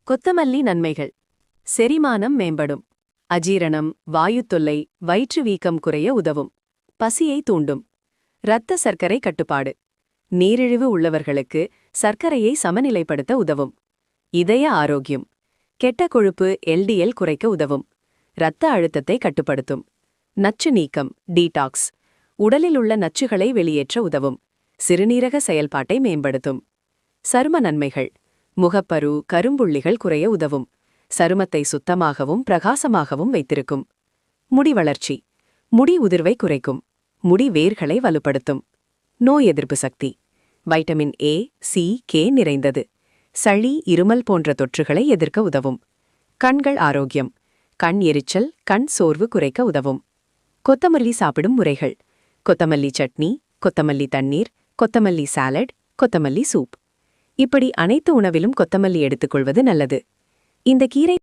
கொத்தமல்லி நன்மைகள். செரிமானம் மேம்படும். அஜீரணம், வாயுத் தொல்லை, வயிற்று வீக்கம் குறைய உதவும். பசியை தூண்டும். இரத்த சர்க்கரை கட்டுப்பாடு. நீரிழிவு உள்ளவர்களுக்கு சர்க்கரையை சமநிலைப்படுத்த உதவும். இதய ஆரோக்கியம். கெட்ட கொழுப்பு எல்டிஎல் குறைக்க உதவும். இரத்த அழுத்தத்தை கட்டுப்படுத்தும். நச்சு நீக்கம் டீடாக்ஸ். உடலில் உள்ள நச்சுகளை வெளியேற்ற உதவும். சிறுநீரக செயல்பாட்டை மேம்படுத்தும். சரும நன்மைகள். முகப்பரு, கரும்புள்ளிகள் குறைய உதவும். சருமத்தை சுத்தமாகவும் பிரகாசமாகவும் வைத்திருக்கும். முடி வளர்ச்சி. முடி உதிர்வை குறைக்கும். முடி வேர்களை வலுப்படுத்தும். நோய் எதிர்ப்பு சக்தி. வைட்டமின் ஏ, சி, கே நிறைந்தது. சளி, இருமல் போன்ற தொற்றுகளை எதிர்க்க உதவும். கண்கள் ஆரோக்கியம். கண் எரிச்சல், கண் சோர்வு குறைக்க உதவும். கொத்தமல்லி சாப்பிடும் முறைகள். கொத்தமல்லி சட்னி, கொத்தமல்லி தண்ணீர், கொத்தமல்லி சாலட், கொத்தமல்லி சூப். இப்படி அனைத்து உணவிலும் கொத்தமல்லி எடுத்துக்கொள்வது நல்லது. இந்த கீரை